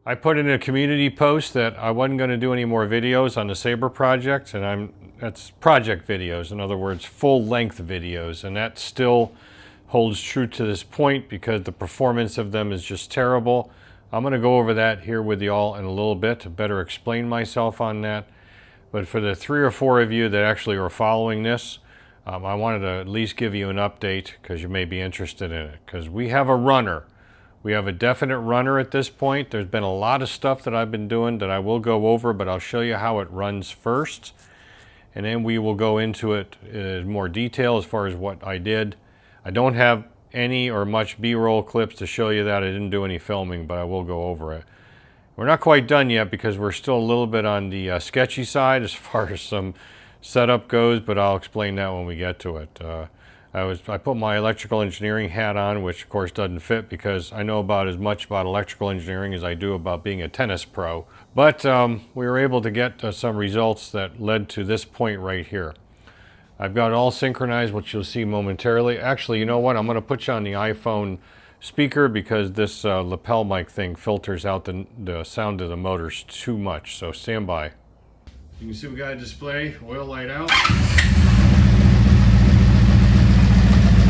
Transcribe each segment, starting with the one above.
I put in a community post that I wasn't going to do any more videos on the Sabre project, and that's project videos, in other words, full-length videos, and that still holds true to this point because the performance of them is just terrible. I'm going to go over that here with y'all in a little bit to better explain myself on that. But for the 3 or 4 of you that actually are following this, I wanted to at least give you an update because you may be interested in it. Because we have a runner. We have a definite runner at this point. There's been a lot of stuff that I've been doing that I will go over, but I'll show you how it runs first. And then we will go into it in more detail as far as what I did. I don't have any or much B-roll clips to show you that. I didn't do any filming, but I will go over it. We're not quite done yet because we're still a little bit on the sketchy side as far as some setup goes, but I'll explain that when we get to it. I put my electrical engineering hat on, which of course doesn't fit because I know about as much about electrical engineering as I do about being a tennis pro. But we were able to get some results that led to this point right here. I've got it all synchronized, which you'll see momentarily. Actually, you know what? I'm going to put you on the iPhone speaker because this lapel mic thing filters out the sound of the motors too much. So stand by. You can see we got a display, oil light out.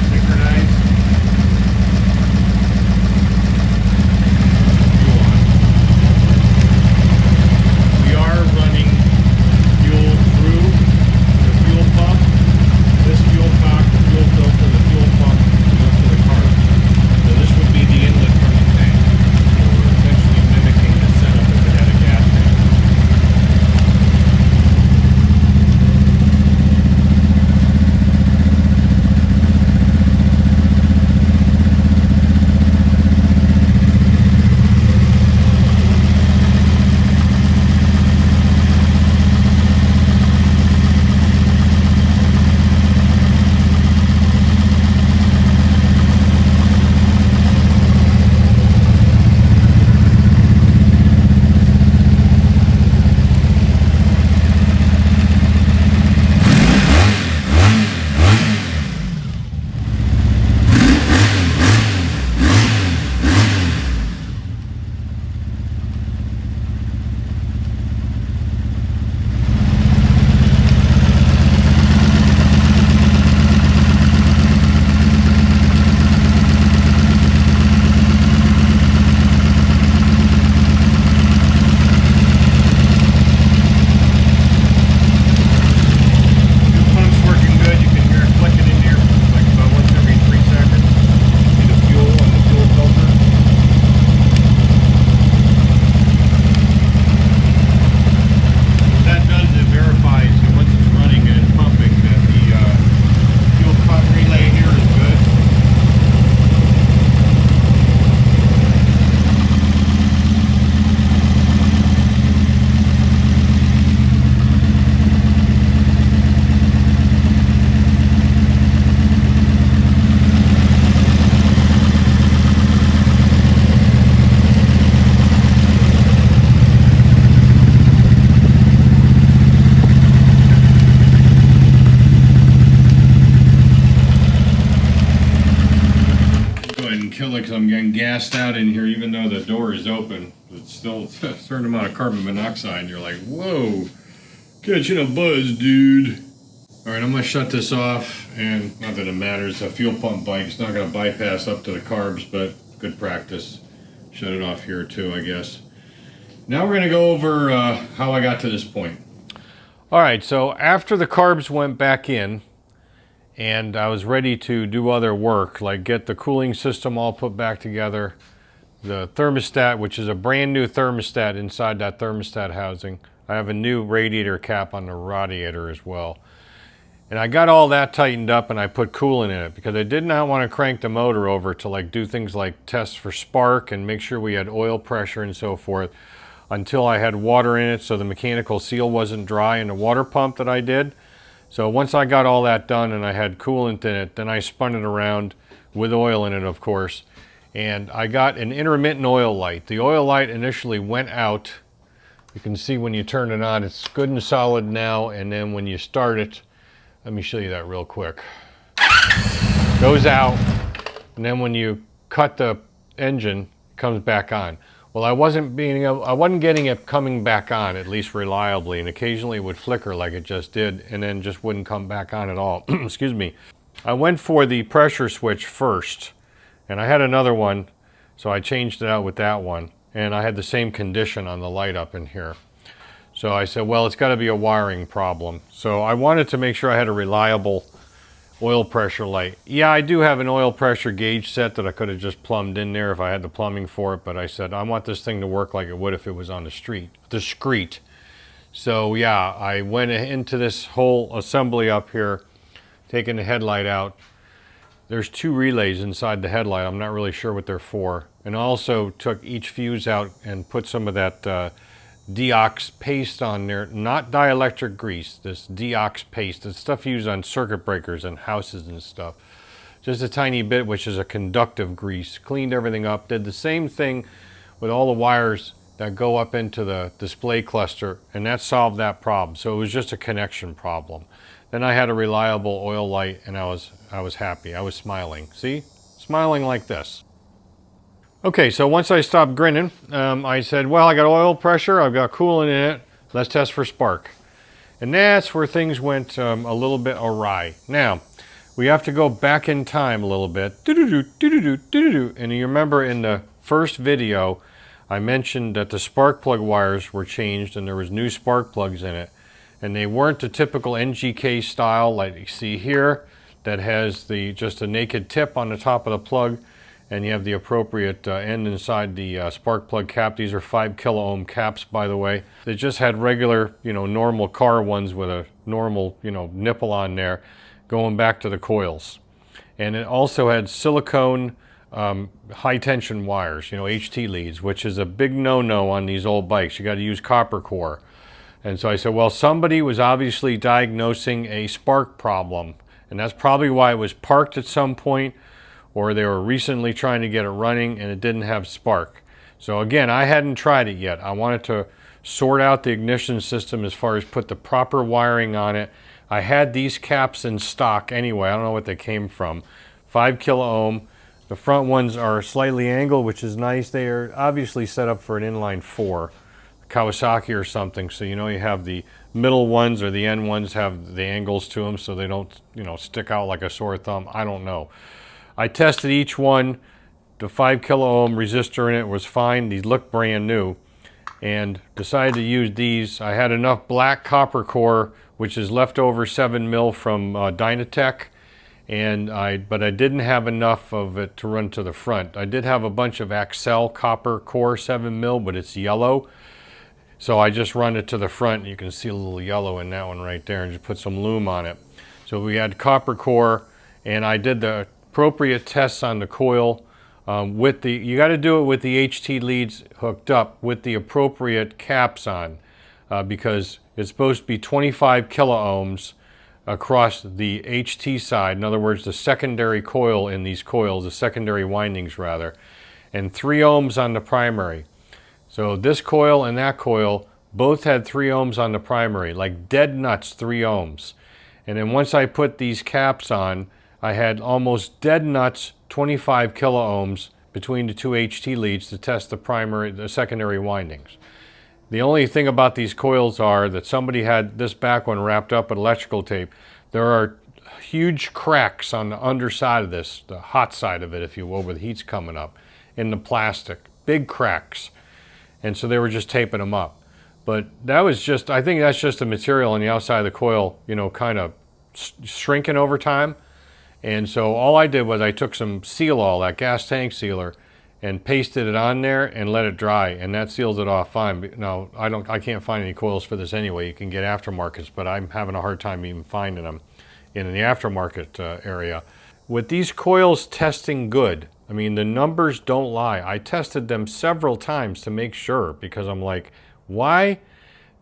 Synchronized. Fuel on. We are running fuel through the fuel pump. This fuel cock, the fuel filter, the fuel pump goes to the carb. So this would be the inlet from the tank. So we're essentially mimicking the setup if it had a gas tank. Because I'm getting gassed out in here even though the door is open. It's still a certain amount of carbon monoxide and you're like, whoa, catching a buzz, dude. Alright, I'm going to shut this off, and not that it matters, a fuel pump bike, it's not going to bypass up to the carbs, but good practice. Shut it off here too, I guess. Now we're going to go over how I got to this point. Alright, so after the carbs went back in, and I was ready to do other work, like get the cooling system all put back together, the thermostat, which is a brand new thermostat inside that thermostat housing. I have a new radiator cap on the radiator as well. And I got all that tightened up and I put coolant in it because I did not want to crank the motor over to like do things like tests for spark and make sure we had oil pressure and so forth until I had water in it so the mechanical seal wasn't dry in the water pump that I did. So once I got all that done and I had coolant in it, then I spun it around with oil in it, of course. And I got an intermittent oil light. The oil light initially went out. You can see when you turn it on, it's good and solid now. And then when you start it, let me show you that real quick. Goes out. And then when you cut the engine, it comes back on. Well, Well, I wasn't getting it coming back on, at least reliably, and occasionally it would flicker like it just did, and then just wouldn't come back on at all. Excuse me. I went for the pressure switch first, and I had another one, so I changed it out with that one, and I had the same condition on the light up in here. So I said, well, it's got to be a wiring problem. So I wanted to make sure I had a reliable oil pressure light. Yeah, I do have an oil pressure gauge set that I could have just plumbed in there if I had the plumbing for it, but I said I want this thing to work like it would if it was on the street, discreet. So yeah, I went into this whole assembly up here, taking the headlight out. There's 2 relays inside the headlight. I'm not really sure what they're for. And also took each fuse out and put some of that deox paste on there, not dielectric grease, this deox paste. It's stuff used on circuit breakers and houses and stuff. Just a tiny bit, which is a conductive grease. Cleaned everything up, did the same thing with all the wires that go up into the display cluster, and that solved that problem. So it was just a connection problem. Then I had a reliable oil light, and I was happy. I was smiling. See? Smiling like this. Okay, so once I stopped grinning, I said, well, I got oil pressure, I've got coolant in it, let's test for spark. And that's where things went a little bit awry. Now, we have to go back in time a little bit. And you remember in the first video, I mentioned that the spark plug wires were changed and there was new spark plugs in it. And they weren't the typical NGK style like you see here that has just a naked tip on the top of the plug. And you have the appropriate end inside the spark plug cap. These are 5 kilo ohm caps, by the way. They just had regular, normal car ones with a normal, nipple on there, going back to the coils. And it also had silicone high tension wires, HT leads, which is a big no-no on these old bikes. You got to use copper core. And so I said, well, somebody was obviously diagnosing a spark problem, and that's probably why it was parked at some point, or they were recently trying to get it running and it didn't have spark. So again, I hadn't tried it yet. I wanted to sort out the ignition system as far as put the proper wiring on it. I had these caps in stock anyway. I don't know what they came from. 5 kilo ohm. The front ones are slightly angled, which is nice. They are obviously set up for an inline 4, Kawasaki or something. So you have the middle ones or the end ones have the angles to them so they don't, stick out like a sore thumb. I don't know. I tested each one. The 5 kilo ohm resistor in it was fine. These look brand new, and decided to use these. I had enough black copper core, which is leftover 7 mil from Dynatech, but I didn't have enough of it to run to the front. I did have a bunch of Axel copper core 7 mil, but it's yellow. So I just run it to the front. You can see a little yellow in that one right there, and just put some lume on it. So we had copper core, and I did the appropriate tests on the coil you got to do it with the HT leads hooked up with the appropriate caps on because it's supposed to be 25 kilo ohms across the HT side. In other words, the secondary coil in these coils, the secondary windings rather, and 3 ohms on the primary. So this coil and that coil both had 3 ohms on the primary, like dead nuts 3 ohms. And then once I put these caps on, I had almost dead nuts 25 kilo ohms between the 2 HT leads to test the secondary windings. The only thing about these coils are that somebody had this back one wrapped up with electrical tape. There are huge cracks on the underside of this, the hot side of it, if you will, where the heat's coming up, in the plastic. Big cracks. And so they were just taping them up. But that was just, I think that's just the material on the outside of the coil, kind of shrinking over time. And so all I did was I took some seal oil, that gas tank sealer, and pasted it on there and let it dry, and that seals it off fine. Now, I can't find any coils for this anyway. You can get aftermarkets, but I'm having a hard time even finding them in the aftermarket area. With these coils testing good, I mean, the numbers don't lie. I tested them several times to make sure because I'm like, why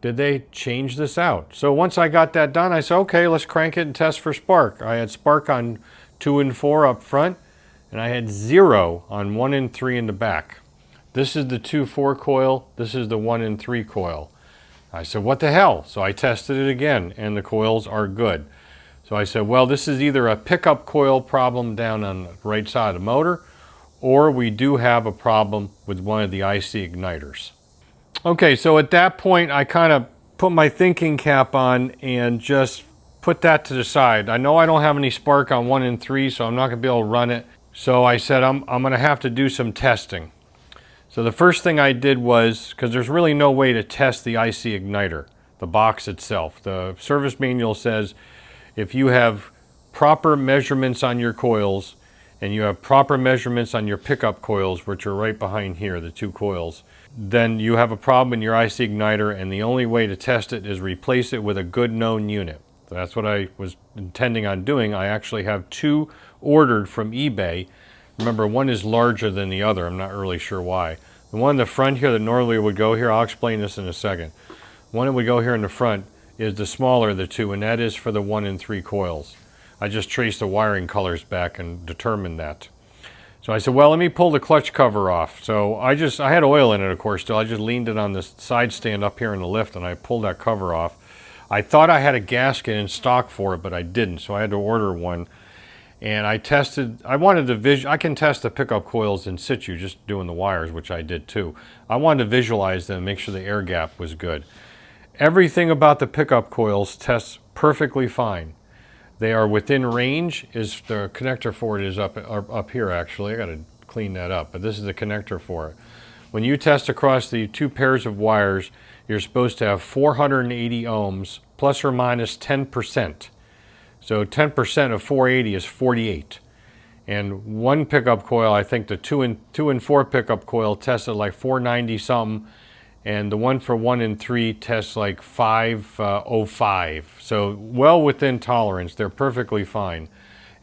did they change this out? So once I got that done, I said, okay, let's crank it and test for spark. I had spark on 2 and 4 up front, and I had 0 on 1 and 3 in the back. This is the 2-4 coil. This is the 1 and 3 coil. I said, what the hell? So I tested it again, and the coils are good. So I said, well, this is either a pickup coil problem down on the right side of the motor, or we do have a problem with one of the IC igniters. Okay, so at that point I kind of put my thinking cap on and just put that to the side. I know I don't have any spark on 1 and 3, so I'm not going to be able to run it. So I said I'm going to have to do some testing. So the first thing I did was, because there's really no way to test the IC igniter, the box itself. The service manual says if you have proper measurements on your coils and you have proper measurements on your pickup coils, which are right behind here, the 2 coils, then you have a problem in your IC igniter, and the only way to test it is replace it with a good known unit. So that's what I was intending on doing. I actually have 2 ordered from eBay. Remember, one is larger than the other. I'm not really sure why. The one in the front here that normally would go here, I'll explain this in a second. The one that would go here in the front is the smaller of the 2, and that is for the 1 and 3 coils. I just traced the wiring colors back and determined that. So I said, well, let me pull the clutch cover off. So I had oil in it, of course, still. I just leaned it on this side stand up here in the lift, and I pulled that cover off. I thought I had a gasket in stock for it, but I didn't, so I had to order one. And I tested, I can test the pickup coils in situ, just doing the wires, which I did too. I wanted to visualize them, make sure the air gap was good. Everything about the pickup coils tests perfectly fine. They are within range. Is the connector for it is up here actually. I got to clean that up, but this is the connector for it. When you test across the 2 pairs of wires, you're supposed to have 480 ohms plus or minus 10%. So 10% of 480 is 48. And one pickup coil, I think the 2 and 4 pickup coil tested like 490 something, and the one for 1 and 3 tests like 505. So well within tolerance. They're perfectly fine.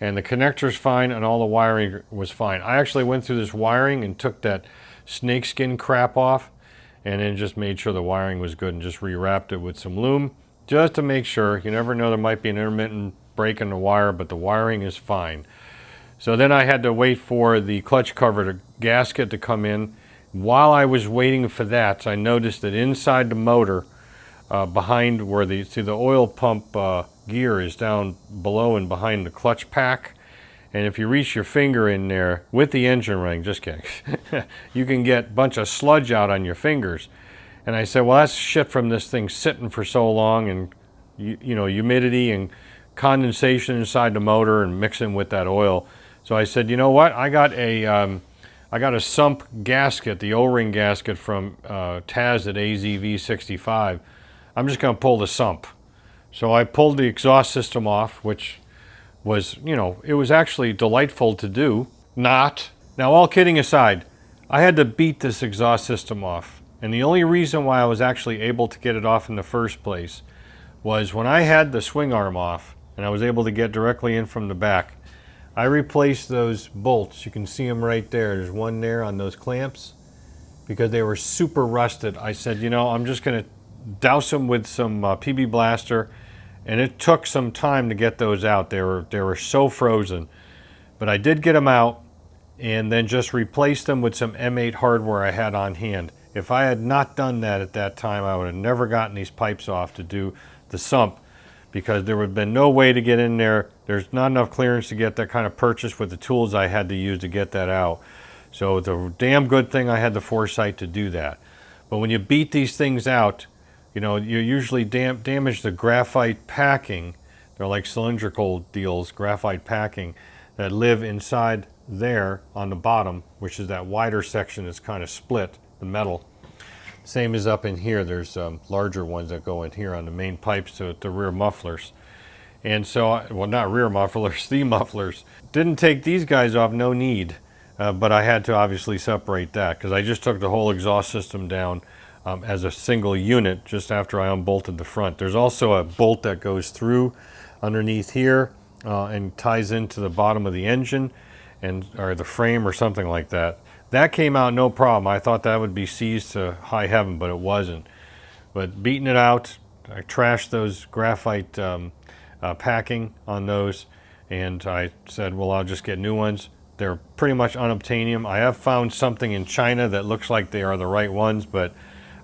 And the connector's fine, and all the wiring was fine. I actually went through this wiring and took that snakeskin crap off, and then just made sure the wiring was good and just rewrapped it with some loom, just to make sure. You never know, there might be an intermittent break in the wire, but the wiring is fine. So then I had to wait for the clutch cover gasket to come in. While I was waiting for that, I noticed that inside the motor, behind where the oil pump gear is down below and behind the clutch pack, and if you reach your finger in there with the engine ring, just kidding, you can get a bunch of sludge out on your fingers. And I said, well, that's shit from this thing sitting for so long, and you know, humidity and condensation inside the motor and mixing with that oil. So I said, you know what? I got a Sump gasket, the O-ring gasket from Taz at AZV65. I'm just going to pull the Sump. So I pulled the exhaust system off, which was, you know, it was actually delightful to do. Not. Now, all kidding aside, I had to beat this exhaust system off. And the only reason why I was actually able to get it off in the first place was when I had the swing arm off and I was able to get directly in from the back, I replaced those bolts. You can see them right there. There's one there on those clamps because they were super rusted. I said, you know, I'm just going to douse them with some PB Blaster, and it took some time to get those out. They were so frozen, but I did get them out and then just replaced them with some M8 hardware I had on hand. If I had not done that at that time, I would have never gotten these pipes off to do the Sump, because there would have been no way to get in there. There's not enough clearance to get that kind of purchase with the tools I had to use to get that out. So it's a damn good thing I had the foresight to do that. But when you beat these things out, you know, you usually damage the graphite packing. They're like cylindrical deals, graphite packing, that live inside there on the bottom, which is that wider section that's kind of split, the metal. Same as up in here. There's larger ones that go in here on the main pipes to the rear mufflers. And so, well, not rear mufflers, the mufflers. Didn't take these guys off, no need. But I had to obviously separate that because I just took the whole exhaust system down as a single unit just after I unbolted the front. There's also a bolt that goes through underneath here and ties into the bottom of the engine or the frame or something like that. That came out no problem. I thought that would be seized to high heaven, but it wasn't. But beating it out, I trashed those graphite packing on those, and I said, well, I'll just get new ones. They're pretty much unobtainium. I have found something in China that looks like they are the right ones, but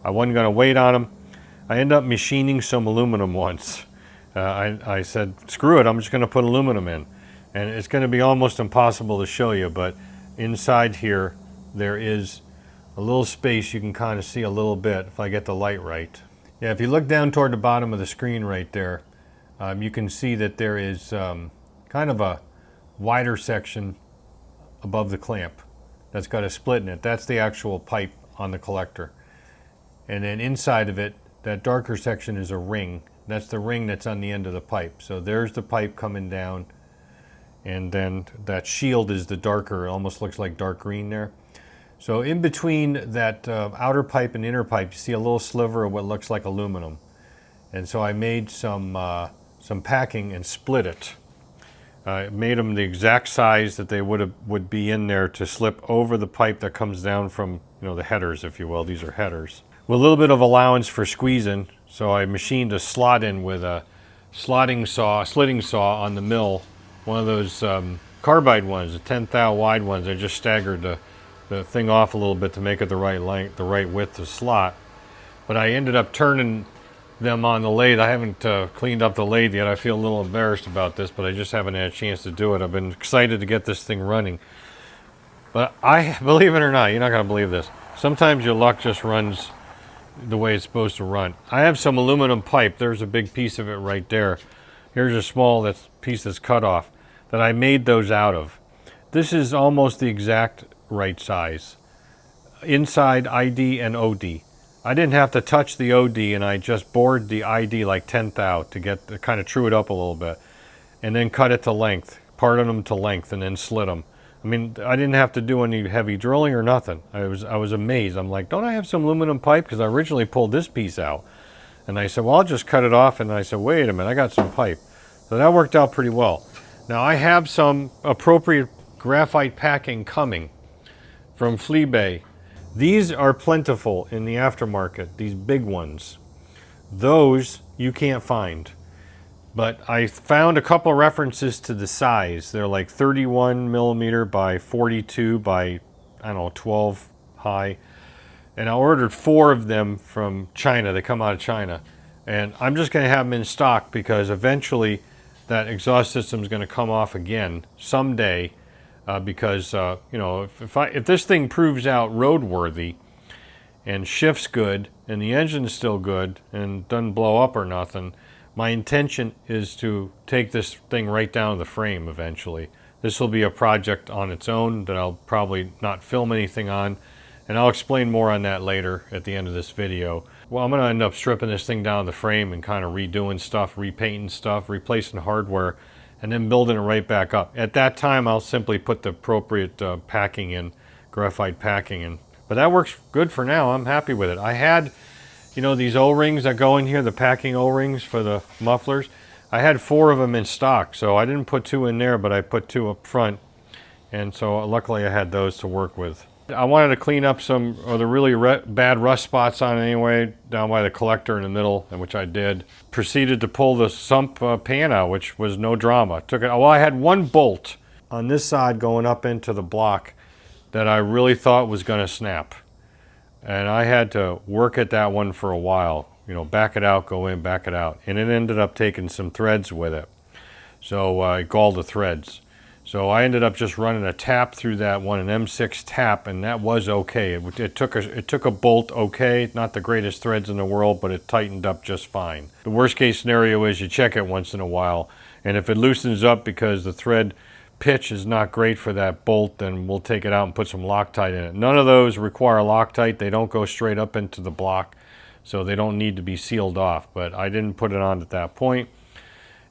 I wasn't going to wait on them. I ended up machining some aluminum ones. I said, screw it, I'm just going to put aluminum in. And it's going to be almost impossible to show you, but inside here there is a little space. You can kind of see a little bit if I get the light right. Yeah, if you look down toward the bottom of the screen right there, you can see that there is kind of a wider section above the clamp that's got a split in it. That's the actual pipe on the collector. And then inside of it, that darker section is a ring. That's the ring that's on the end of the pipe. So there's the pipe coming down, and then that shield is the darker, it almost looks like dark green there. So in between that outer pipe and inner pipe, you see a little sliver of what looks like aluminum. And so I made some packing and split it. I made them the exact size that they would be in there to slip over the pipe that comes down from, the headers, if you will. These are headers. With a little bit of allowance for squeezing, so I machined a slot in with a slitting saw on the mill. One of those carbide ones, the 10 thou wide ones. I just staggered the thing off a little bit to make it the right length, the right width to slot. But I ended up turning them on the lathe. I haven't cleaned up the lathe yet. I feel a little embarrassed about this, but I just haven't had a chance to do it. I've been excited to get this thing running. But believe it or not, you're not going to believe this. Sometimes your luck just runs the way it's supposed to run. I have some aluminum pipe. There's a big piece of it right there. Here's a small piece that's cut off that I made those out of. This is almost the exact right size. Inside ID and OD. I didn't have to touch the OD, and I just bored the ID like 10 thou to kind of true it up a little bit, and then cut it to length, parted them to length, and then slit them. I mean, I didn't have to do any heavy drilling or nothing. I was amazed. I'm like, don't I have some aluminum pipe? Because I originally pulled this piece out. And I said, well, I'll just cut it off. And I said, wait a minute, I got some pipe. So that worked out pretty well. Now, I have some appropriate graphite packing coming from Fleabay. These are plentiful in the aftermarket, these big ones. Those you can't find. But I found a couple of references to the size. They're like 31 millimeter by 42 by, 12 high. And I ordered 4 of them from China. They come out of China. And I'm just going to have them in stock because eventually that exhaust system is going to come off again someday. Because, if this thing proves out roadworthy and shifts good and the engine's still good and doesn't blow up or nothing, my intention is to take this thing right down to the frame eventually. This will be a project on its own that I'll probably not film anything on, and I'll explain more on that later at the end of this video. Well, I'm going to end up stripping this thing down to the frame and kind of redoing stuff, repainting stuff, replacing hardware, and then building it right back up. At that time, I'll simply put the appropriate packing in, graphite packing in. But that works good for now. I'm happy with it. I had, these O-rings that go in here, the packing O-rings for the mufflers. I had 4 of them in stock, so I didn't put 2 in there, but I put 2 up front. And so luckily I had those to work with. I wanted to clean up some of the really bad rust spots on it anyway, down by the collector in the middle, which I did. Proceeded to pull the sump pan out, which was no drama. I had one bolt on this side going up into the block that I really thought was going to snap. And I had to work at that one for a while. Back it out, go in, back it out. And it ended up taking some threads with it. So I galled the threads. So I ended up just running a tap through that one, an M6 tap, and that was okay. It took a bolt okay, not the greatest threads in the world, but it tightened up just fine. The worst case scenario is you check it once in a while, and if it loosens up because the thread pitch is not great for that bolt, then we'll take it out and put some Loctite in it. None of those require Loctite. They don't go straight up into the block, so they don't need to be sealed off, but I didn't put it on at that point.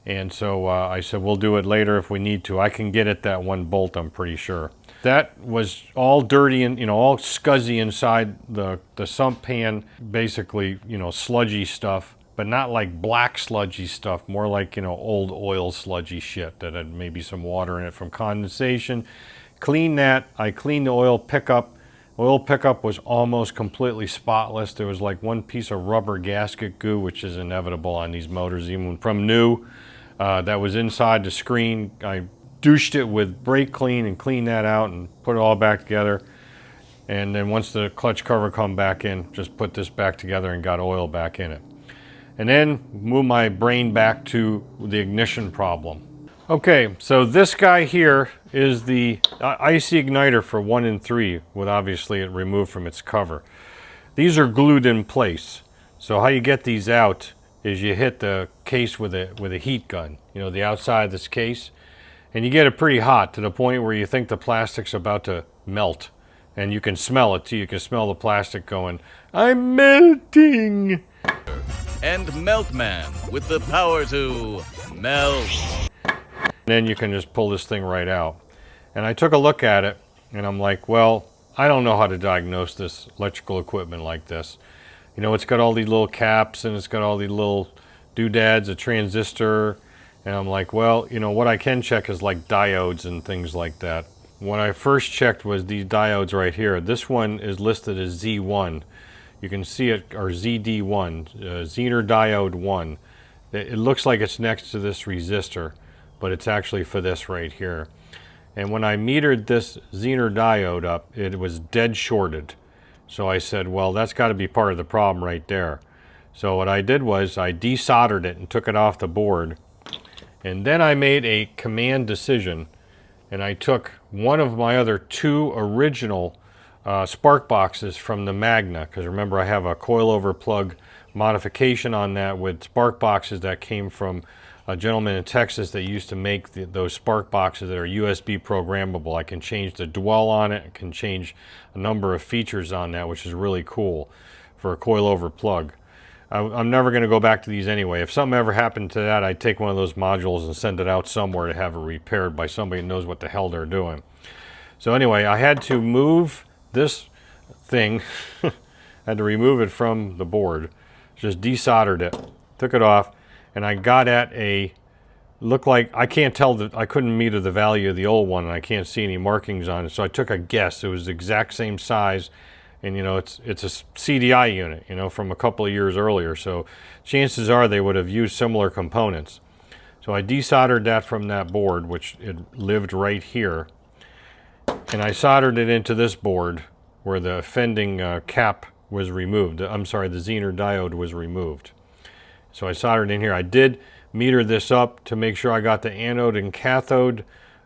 And so I said, we'll do it later if we need to. I can get at that one bolt, I'm pretty sure. That was all dirty and, all scuzzy inside the sump pan. Basically, sludgy stuff, but not like black sludgy stuff. More like, old oil sludgy shit that had maybe some water in it from condensation. Clean that. I cleaned the oil pickup. Oil pickup was almost completely spotless. There was like one piece of rubber gasket goo, which is inevitable on these motors, even from new. That was inside the screen. I douched it with brake clean and cleaned that out and put it all back together. And then once the clutch cover come back in, just put this back together and got oil back in it. And then move my brain back to the ignition problem. Okay, so this guy here is the IC igniter for 1 and 3, with obviously it removed from its cover. These are glued in place. So how you get these out is you hit the case with a heat gun, you know, the outside of this case, and you get it pretty hot to the point where you think the plastic's about to melt. And you can smell it too. You can smell the plastic going, "I'm melting." And Meltman with the power to melt. Then you can just pull this thing right out. And I took a look at it and I'm like, well, I don't know how to diagnose this electrical equipment like this. You know, it's got all these little caps and it's got all these little doodads, a transistor. And I'm like, well, you know, what I can check is like diodes and things like that. What I first checked was these diodes right here. This one is listed as Z1. You can see it, or ZD1, Zener diode 1. It looks like it's next to this resistor, but it's actually for this right here. And when I metered this Zener diode up, it was dead shorted. So I said, well, that's got to be part of the problem right there. So what I did was I desoldered it and took it off the board. And then I made a command decision. And I took one of my other 2 original spark boxes from the Magna, because remember I have a coilover plug modification on that with spark boxes that came from a gentleman in Texas that used to make those spark boxes that are USB programmable. I can change the dwell on it, I can change a number of features on that, which is really cool for a coilover plug. I'm never going to go back to these anyway. If something ever happened to that, I'd take one of those modules and send it out somewhere to have it repaired by somebody who knows what the hell they're doing. So anyway, I had to move this thing, I had to remove it from the board, just desoldered it, took it off, and I got at a, looked like, I can't tell, that I couldn't meter the value of the old one and I can't see any markings on it, so I took a guess. It was the exact same size, and you know, it's a CDI unit, you know, from a couple of years earlier, so chances are they would have used similar components. So I desoldered that from that board, which it lived right here, and I soldered it into this board where the offending cap was removed. I'm sorry, the Zener diode was removed. So I soldered in here. I did meter this up to make sure I got the anode and cathode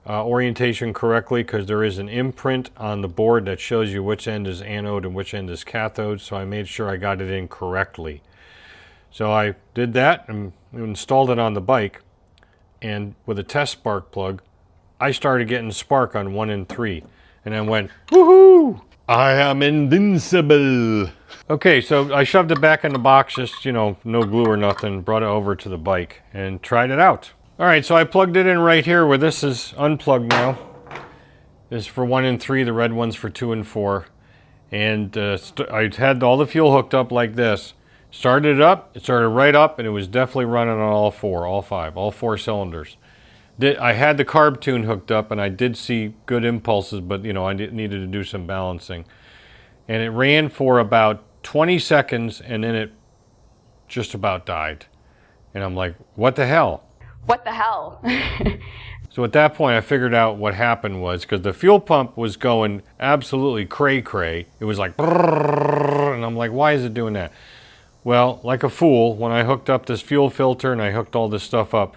orientation correctly, because there is an imprint on the board that shows you which end is anode and which end is cathode, so I made sure I got it in correctly. So I did that and installed it on the bike, and with a test spark plug, I started getting spark on 1 and 3, and then went, woohoo! I am invincible! Okay, so I shoved it back in the box, just, you know, no glue or nothing, brought it over to the bike, and tried it out. Alright, so I plugged it in right here where this is unplugged now. This is for 1 and 3, the red one's for 2 and 4. And I had all the fuel hooked up like this. Started it up, it started right up, and it was definitely running on all 4 cylinders. I had the carb tune hooked up, and I did see good impulses, but you know, I needed to do some balancing. And it ran for about 20 seconds, and then it just about died. And I'm like, what the hell? What the hell? So at that point, I figured out what happened was, because the fuel pump was going absolutely cray-cray. It was like, brrrr, and I'm like, why is it doing that? Well, like a fool, when I hooked up this fuel filter and I hooked all this stuff up,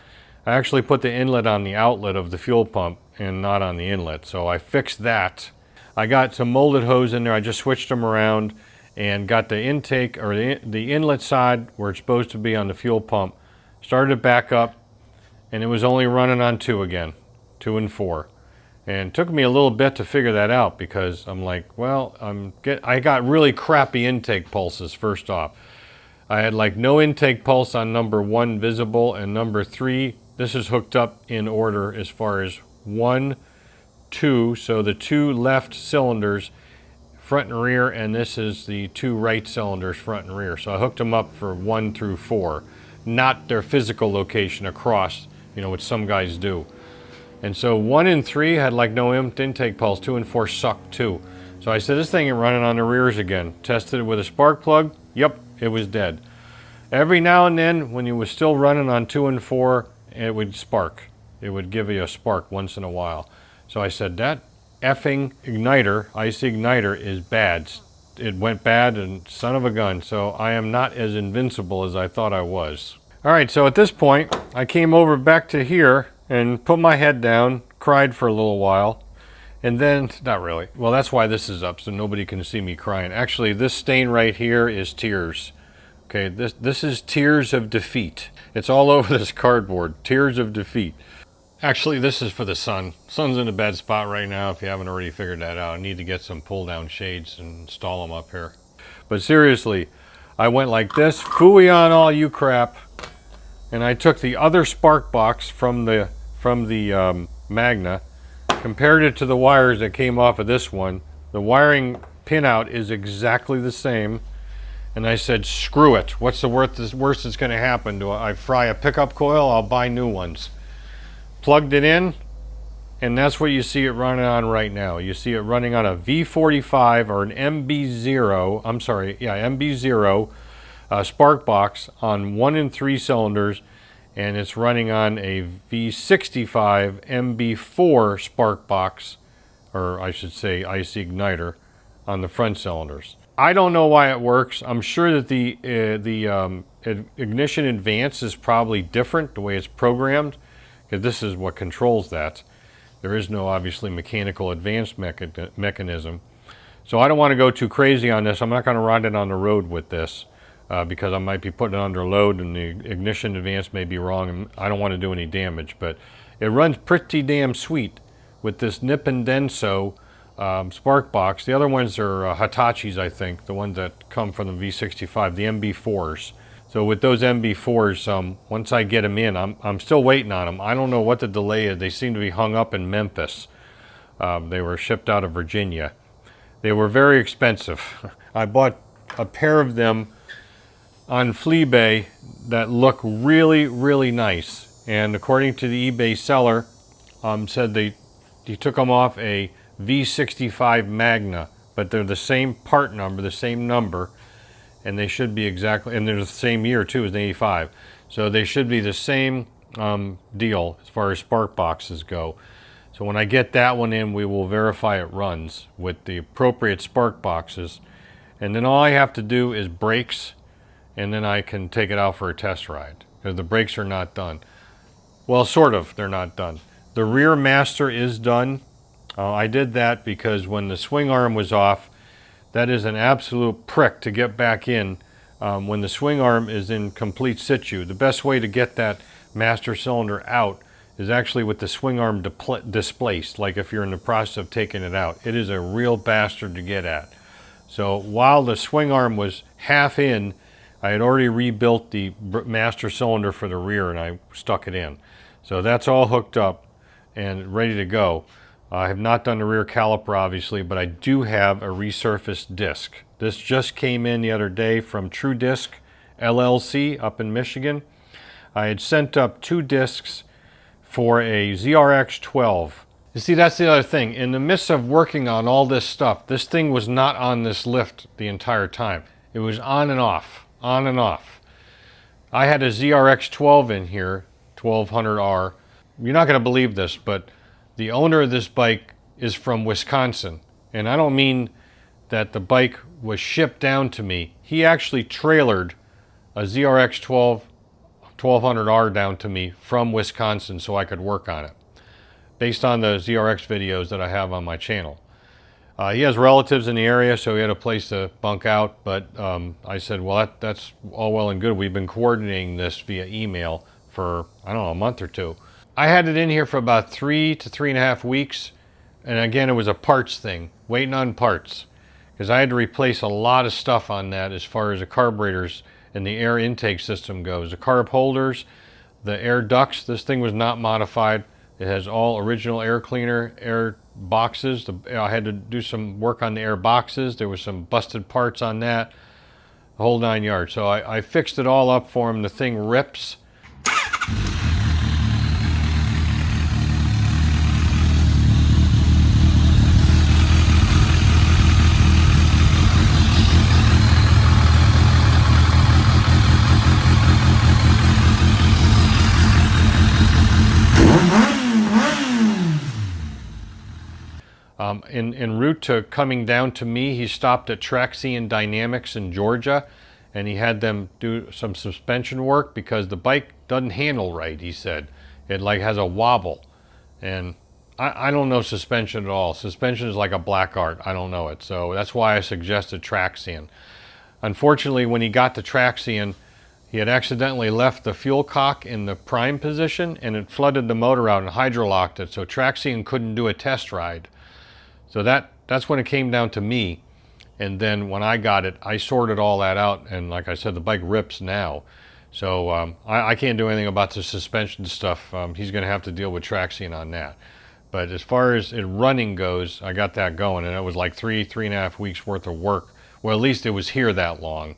I actually put the inlet on the outlet of the fuel pump and not on the inlet. So I fixed that. I got some molded hose in there. I just switched them around and got the intake, or the inlet side where it's supposed to be on the fuel pump, started it back up, and it was only running on 2 again, 2 and 4. And it took me a little bit to figure that out, because I'm like, well, I got really crappy intake pulses first off. I had like no intake pulse on number 1 visible, and number 3, this is hooked up in order as far as 1, 2, so the 2 left cylinders, front and rear, and this is the 2 right cylinders, front and rear. So I hooked them up for 1 through 4, not their physical location across, you know, what some guys do. And so 1 and 3 had like no intake pulse, 2 and 4 sucked too. So I said, this thing ain't running on the rears again. Tested it with a spark plug, yep, it was dead. Every now and then, when it was still running on 2 and 4, it would spark. It would give you a spark once in a while. So I said, that effing igniter, IC igniter, is bad. It went bad, and son of a gun. So I am not as invincible as I thought I was. All right, so at this point, I came over back to here, and put my head down, cried for a little while, and then, not really. Well, that's why this is up, so nobody can see me crying. Actually, this stain right here is tears. Okay, this is tears of defeat. It's all over this cardboard, tears of defeat. Actually, this is for the sun. Sun's in a bad spot right now, if you haven't already figured that out. I need to get some pull-down shades and install them up here. But seriously, I went like this, phooey on all you crap, and I took the other spark box from the Magna, compared it to the wires that came off of this one. The wiring pinout is exactly the same, and I said, screw it. What's the worst that's going to happen? Do I fry a pickup coil? I'll buy new ones. Plugged it in, and that's what you see it running on right now. You see it running on a V45 or an MB0, MB0 spark box on 1 and 3 cylinders, and it's running on a V65 MB4 spark box, or I should say IC igniter, on the front cylinders. I don't know why it works. I'm sure that the ignition advance is probably different, the way it's programmed, because this is what controls that. There is no, obviously, mechanical advance mechanism. So I don't want to go too crazy on this. I'm not going to run it on the road with this because I might be putting it under load and the ignition advance may be wrong, and I don't want to do any damage. But it runs pretty damn sweet with this Nippon Denso spark box. The other ones are Hitachis, I think, the ones that come from the V65, the MB4s. So with those MB4s, once I get them in, I'm still waiting on them. I don't know what the delay is. They seem to be hung up in Memphis. They were shipped out of Virginia. They were very expensive. I bought a pair of them on Fleabay that look really, really nice. And according to the eBay seller, said he took them off a V65 Magna, but they're the same part number, the same number, and they should be exactly, and they're the same year too as the 85. So they should be the same deal as far as spark boxes go. So when I get that one in, we will verify it runs with the appropriate spark boxes. And then all I have to do is brakes, and then I can take it out for a test ride, because the brakes are not done. Well, sort of, they're not done. The rear master is done. I did that because when the swing arm was off, that is an absolute prick to get back in when the swing arm is in complete situ. The best way to get that master cylinder out is actually with the swing arm displaced, like if you're in the process of taking it out. It is a real bastard to get at. So while the swing arm was half in, I had already rebuilt the master cylinder for the rear, and I stuck it in. So that's all hooked up and ready to go. I have not done the rear caliper, obviously, but I do have a resurfaced disc. This just came in the other day from True Disc LLC up in Michigan. I had sent up 2 discs for a ZRX-12. You see, that's the other thing. In the midst of working on all this stuff, this thing was not on this lift the entire time. It was on and off, on and off. I had a ZRX-12 in here, 1200R. You're not going to believe this, but the owner of this bike is from Wisconsin. And I don't mean that the bike was shipped down to me. He actually trailered a ZRX-12 1200R down to me from Wisconsin so I could work on it, based on the ZRX videos that I have on my channel. He has relatives in the area, so he had a place to bunk out, but I said, well, that's all well and good. We've been coordinating this via email for, I don't know, a month or 2. I had it in here for about 3 to 3.5 weeks, and again, it was a parts thing, waiting on parts, because I had to replace a lot of stuff on that as far as the carburetors and the air intake system goes. The carb holders, the air ducts, this thing was not modified. It has all original air cleaner, air boxes. I had to do some work on the air boxes. There was some busted parts on that, the whole 9 yards. So I fixed it all up for him. The thing rips. En route to coming down to me, he stopped at Traxian Dynamics in Georgia, and he had them do some suspension work because the bike doesn't handle right, he said. It like has a wobble. And I don't know suspension at all. Suspension is like a black art. I don't know it. So that's why I suggested Traxian. Unfortunately, when he got to Traxian, he had accidentally left the fuel cock in the prime position and it flooded the motor out and hydrolocked it. So Traxian couldn't do a test ride. So that's when it came down to me. And then when I got it, I sorted all that out. And like I said, the bike rips now. So I can't do anything about the suspension stuff. He's going to have to deal with Traxian on that. But as far as it running goes, I got that going, and it was like 3.5 weeks worth of work. Well, at least it was here that long.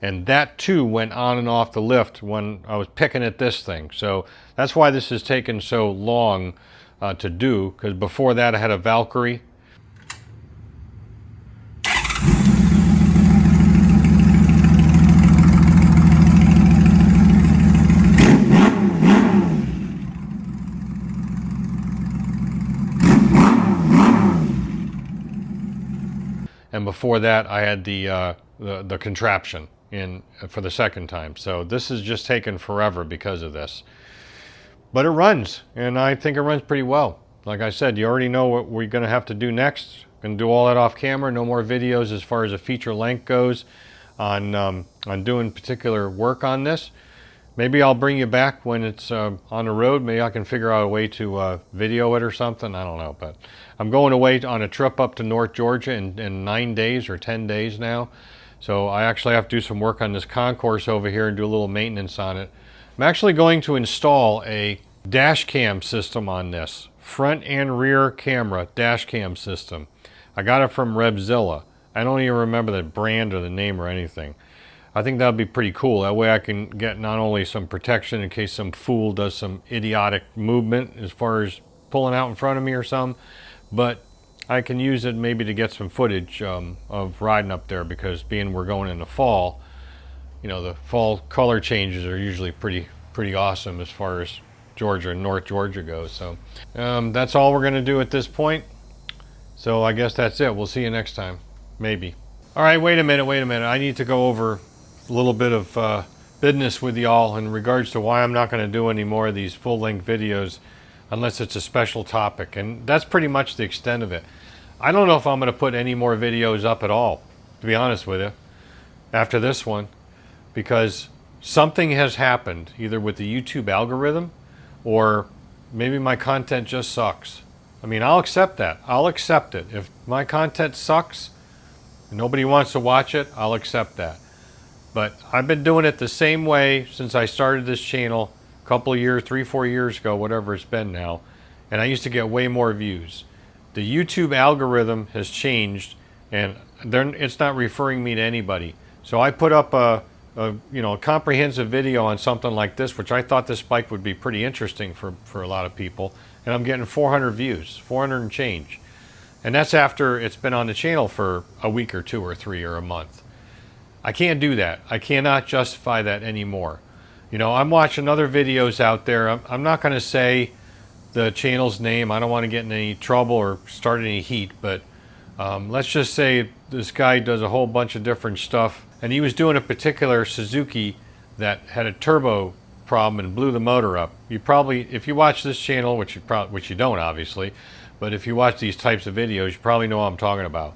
And that too went on and off the lift when I was picking at this thing. So that's why this has taken so long to do, because before that I had a Valkyrie. And before that, I had the contraption in for the second time. So this has just taken forever because of this. But it runs, and I think it runs pretty well. Like I said, you already know what we're going to have to do next. Going to do all that off camera. No more videos as far as a feature length goes on doing particular work on this. Maybe I'll bring you back when it's on the road. Maybe I can figure out a way to video it or something. I don't know, but I'm going away on a trip up to North Georgia in 9 days or 10 days now. So I actually have to do some work on this concourse over here and do a little maintenance on it. I'm actually going to install a dash cam system on this. Front and rear camera dash cam system. I got it from Revzilla. I don't even remember the brand or the name or anything. I think that would be pretty cool. That way I can get not only some protection in case some fool does some idiotic movement as far as pulling out in front of me or something, but I can use it maybe to get some footage of riding up there, because being we're going in the fall, you know, the fall color changes are usually pretty awesome as far as Georgia and North Georgia goes. So that's all we're going to do at this point. So I guess that's it. We'll see you next time. Maybe. All right, wait a minute. I need to go over a little bit of business with y'all in regards to why I'm not going to do any more of these full-length videos unless it's a special topic, and that's pretty much the extent of it. I don't know if I'm going to put any more videos up at all, to be honest with you, after this one, because something has happened either with the YouTube algorithm or maybe my content just sucks. I mean, I'll accept that. I'll accept it. If my content sucks and nobody wants to watch it, I'll accept that. But I've been doing it the same way since I started this channel a couple of years, 3-4 years ago, whatever it's been now. And I used to get way more views. The YouTube algorithm has changed, and it's not referring me to anybody. So I put up a comprehensive video on something like this, which I thought this bike would be pretty interesting for a lot of people. And I'm getting 400 views, 400 and change. And that's after it's been on the channel for a week or 2 or 3 or a month. I can't do that. I cannot justify that anymore. You know, I'm watching other videos out there. I'm not going to say the channel's name. I don't want to get in any trouble or start any heat, but let's just say this guy does a whole bunch of different stuff, and he was doing a particular Suzuki that had a turbo problem and blew the motor up. You probably, if you watch this channel, which you don't obviously, but if you watch these types of videos, you probably know what I'm talking about.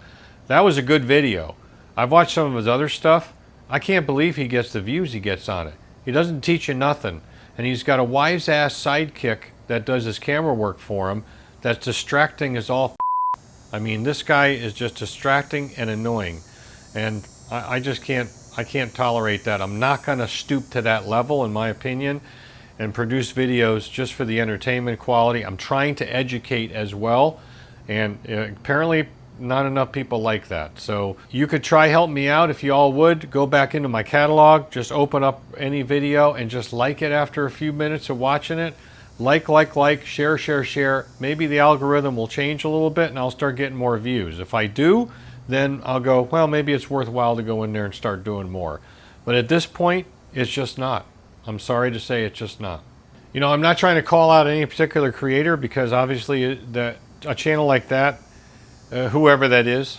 That was a good video. I've watched some of his other stuff. I can't believe he gets the views he gets on it. He doesn't teach you nothing. And he's got a wise-ass sidekick that does his camera work for him that's distracting as all I mean, this guy is just distracting and annoying. And I just can't tolerate that. I'm not going to stoop to that level, in my opinion, and produce videos just for the entertainment quality. I'm trying to educate as well. And apparently not enough people like that. So you could try help me out if you all would. Go back into my catalog, just open up any video and just like it after a few minutes of watching it. Like, share. Maybe the algorithm will change a little bit and I'll start getting more views. If I do, then I'll go, well, maybe it's worthwhile to go in there and start doing more. But at this point, it's just not. I'm sorry to say, it's just not. You know, I'm not trying to call out any particular creator, because obviously a channel like that, whoever that is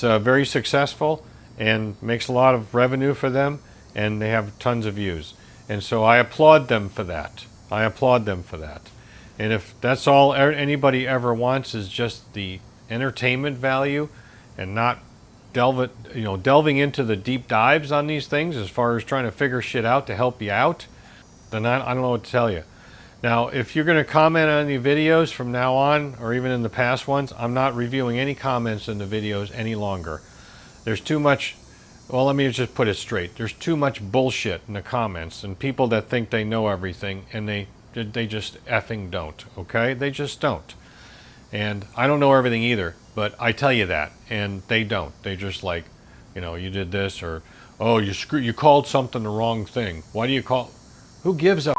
very successful and makes a lot of revenue for them, and they have tons of views. And so I applaud them for that. I applaud them for that. And if that's all anybody ever wants is just the entertainment value and not delving into the deep dives on these things as far as trying to figure shit out to help you out, then I don't know what to tell you. Now, if you're going to comment on any videos from now on, or even in the past ones, I'm not reviewing any comments in the videos any longer. There's too much, well, let me just put it straight. There's too much bullshit in the comments, and people that think they know everything, and they just effing don't, okay? They just don't. And I don't know everything either, but I tell you that, and they don't. They just like, you did this, or, oh, you called something the wrong thing. Why do you call? Who gives a?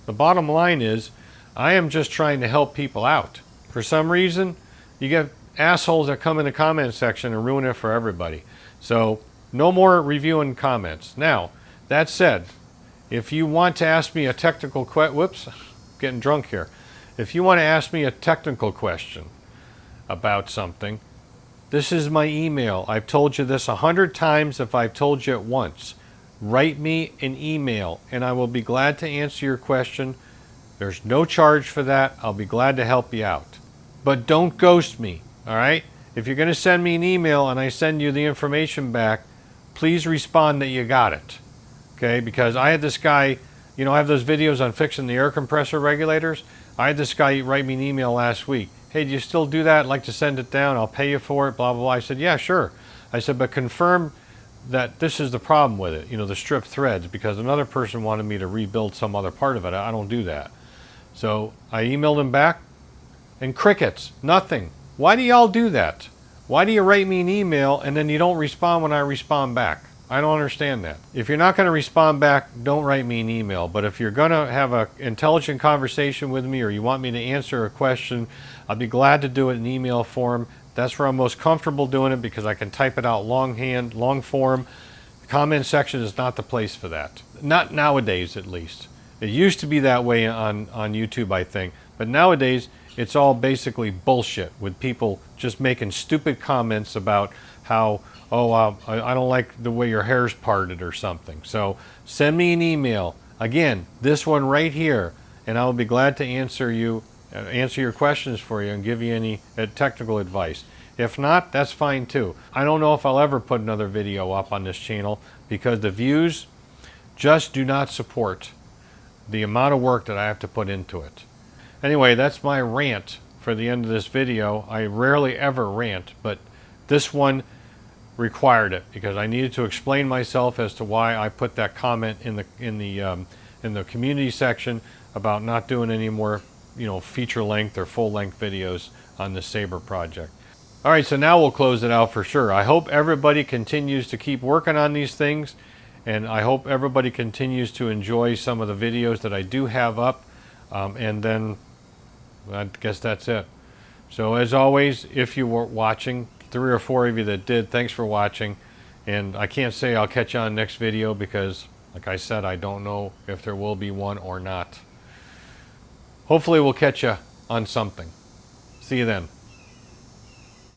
The bottom line is, I am just trying to help people out. For some reason, you get assholes that come in the comment section and ruin it for everybody. So, no more reviewing comments. Now, that said, if you want to ask me a technical whoops, getting drunk here. If you want to ask me a technical question about something, this is my email. I've told you this 100 times if I've told you it once. Write me an email and I will be glad to answer your question. There's no charge for that. I'll be glad to help you out. But don't ghost me, all right? If you're going to send me an email and I send you the information back, please respond that you got it, okay? Because I had this guy, I have those videos on fixing the air compressor regulators. I had this guy write me an email last week. Hey, do you still do that? I'd like to send it down. I'll pay you for it, blah, blah, blah. I said, yeah, sure. I said, but confirm that this is the problem with it, the stripped threads, because another person wanted me to rebuild some other part of it. I don't do that. So I emailed him back, and crickets, nothing. Why do y'all do that? Why do you write me an email and then you don't respond when I respond back? I don't understand that. If you're not going to respond back, don't write me an email. But if you're going to have an intelligent conversation with me or you want me to answer a question, I'll be glad to do it in email form. That's where I'm most comfortable doing it because I can type it out longhand, long form. The comment section is not the place for that. Not nowadays, at least. It used to be that way on YouTube, I think. But nowadays, it's all basically bullshit with people just making stupid comments about how, I don't like the way your hair's parted or something. So send me an email. Again, this one right here, and I'll be glad to answer your questions for you and give you any technical advice. If not, that's fine too. I don't know if I'll ever put another video up on this channel because the views just do not support the amount of work that I have to put into it. Anyway, that's my rant for the end of this video. I rarely ever rant, but this one required it because I needed to explain myself as to why I put that comment in the community section about not doing any more feature length or full length videos on the Sabre project. All right, so now we'll close it out for sure. I hope everybody continues to keep working on these things, and I hope everybody continues to enjoy some of the videos that I do have up, and then I guess that's it. So as always, if you were watching, 3 or 4 of you that did, thanks for watching. And I can't say I'll catch you on next video because, like I said, I don't know if there will be one or not. Hopefully we'll catch you on something. See you then.